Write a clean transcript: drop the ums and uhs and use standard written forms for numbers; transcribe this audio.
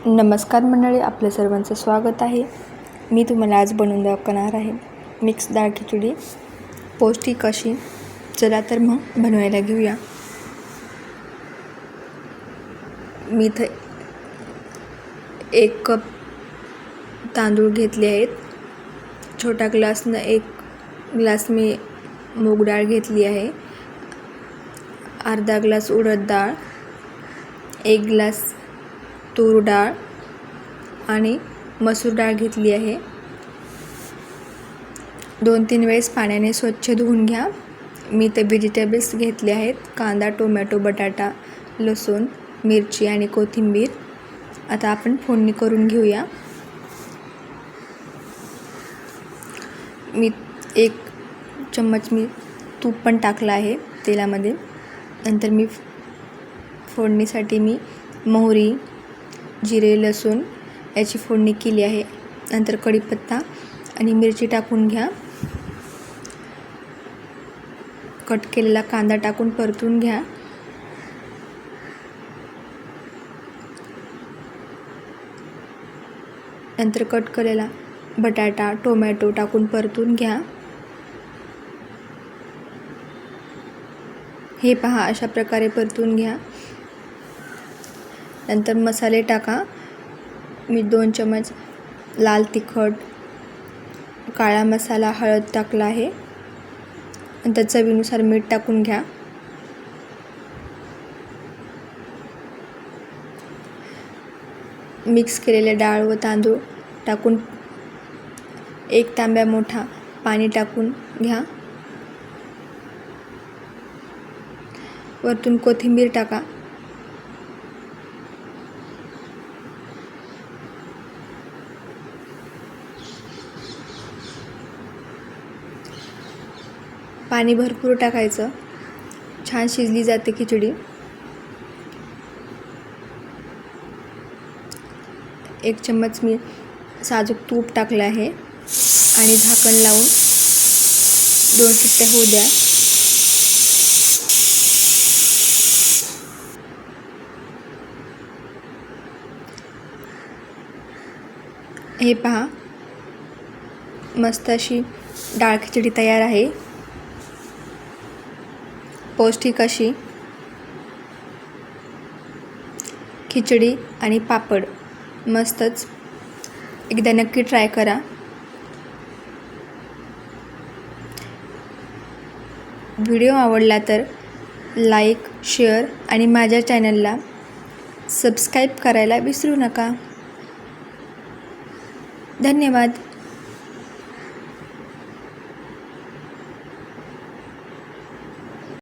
नमस्कार मंडळी, आपल्या सर्वांचं स्वागत आहे. मी तुम्हाला आज बनवून दाखवणार आहे मिक्स डाळ खिचडी, पौष्टिक अशी. चला तर मग बनवायला घेऊया. मी इथं 1 कप तांदूळ घेतले आहेत. छोटा ग्लासनं 1 ग्लास मी मूग डाळ घेतली आहे. अर्धा ग्लास उडद डाळ, 1 ग्लास तूर डाळ आणि मसूर डाळ घेतली आहे. 2-3 वेळेस पाण्याने स्वच्छ धुवून घ्या. मी ते व्हेजिटेबल्स घेतले आहेत: कांदा, टोमॅटो, बटाटा, लसूण, मिरची आणि कोथिंबीर. आता आपण फोडणी करून घेऊया. मी 1 चम्मच तूप पण टाकलं आहे तेलामध्ये. नंतर फोडणीसाठी मोहरी, जिरे, लसूण याची फोडणी केली आहे. नंतर कढीपत्ता आणि मिरची टाकून घ्या. कट केलेला कांदा टाकून परतून घ्या. नंतर कट केलेला बटाटा, टोमॅटो टाकून परतून घ्या. हे पहा, अशा प्रकारे परतून घ्या. नंतर मसाले टाका. मी 2 चम्मच लाल तिखट, काळा मसाला, हळद टाकला आहे. नंतर चवीनुसार मीठ टाकून घ्या. मिक्स केलेले डाळ व तांदूळ टाकून 1 तांब्या मोठा पाणी टाकून घ्या. वरतून कोथिंबीर टाका. पाणी भरपूर टाकायचं. छान शिजली जाते खिचडी. 1 चम्मच मी साजूक तूप टाकलं आहे आणि झाकण लावून 2 शिट्ट्या होऊ द्या. हे पहा, मस्त अशी डाळ खिचडी तयार आहे. पौष्टिक अशी खिचडी आणि पापड. मस्तच. एकदा नक्की ट्राय करा. व्हिडिओ आवडला तर लाईक, शेअर आणि माझ्या चॅनलला सबस्क्राईब करायला विसरू नका. धन्यवाद.